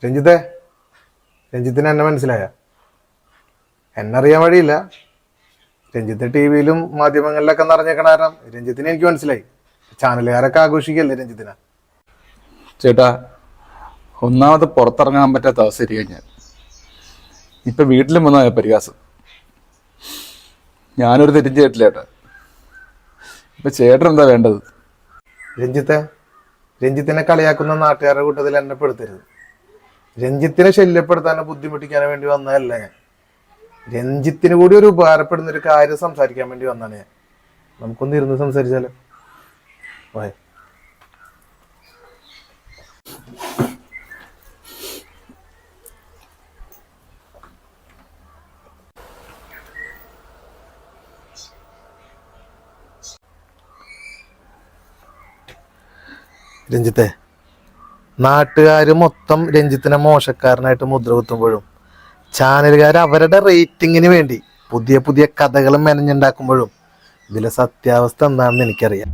രഞ്ജിത്തെ, രഞ്ജിത്തിന് എന്നെ മനസ്സിലായ? എന്നറിയാൻ വഴിയില്ല. രഞ്ജിത്ത് ടി വിയിലും മാധ്യമങ്ങളിലൊക്കെ നിറഞ്ഞേക്കണ കാരണം രഞ്ജിത്തിനെ എനിക്ക് മനസ്സിലായി. ചാനലുകാരൊക്കെ ആഘോഷിക്കല്ലേ രഞ്ജിത്തിനെ. ചേട്ടാ, ഒന്നാമത് പുറത്തിറങ്ങാൻ പറ്റാത്ത അവസ്ഥ കഴിഞ്ഞാൽ ഇപ്പൊ വീട്ടിലും വന്ന പരിഹാസം. ഞാനൊരു തെറ്റും ചെയ്തിട്ടില്ല ചേട്ടാ. ഇപ്പൊ ചേട്ടൻ എന്താ വേണ്ടത്? രഞ്ജിത്തെ, രഞ്ജിത്തിനെ കളിയാക്കുന്ന നാട്ടുകാരുടെ കൂട്ടത്തിൽ എന്നെ പെടുത്തരുത്. രഞ്ജിത്തിനെ ശല്യപ്പെടുത്താനോ ബുദ്ധിമുട്ടിക്കാനോ വേണ്ടി വന്നതല്ല ഞാൻ. രഞ്ജിത്തിന് കൂടി ഒരു ഉപകാരപ്പെടുന്ന ഒരു കാര്യം സംസാരിക്കാൻ വേണ്ടി വന്നാണ് ഞാൻ. നമുക്കൊന്ന് ഇരുന്ന് സംസാരിച്ചാലോ? പോയെ. രഞ്ജിത്തെ, നാട്ടുകാർ മൊത്തം രഞ്ജിത്തിനെ മോശക്കാരനായിട്ട് മുദ്ര കുത്തുമ്പോഴും ചാനലുകാർ അവരുടെ റേറ്റിങ്ങിന് വേണ്ടി പുതിയ പുതിയ കഥകളും മെനഞ്ഞുണ്ടാക്കുമ്പോഴും ഇതിലെ സത്യാവസ്ഥ എന്താണെന്ന് എനിക്കറിയാം.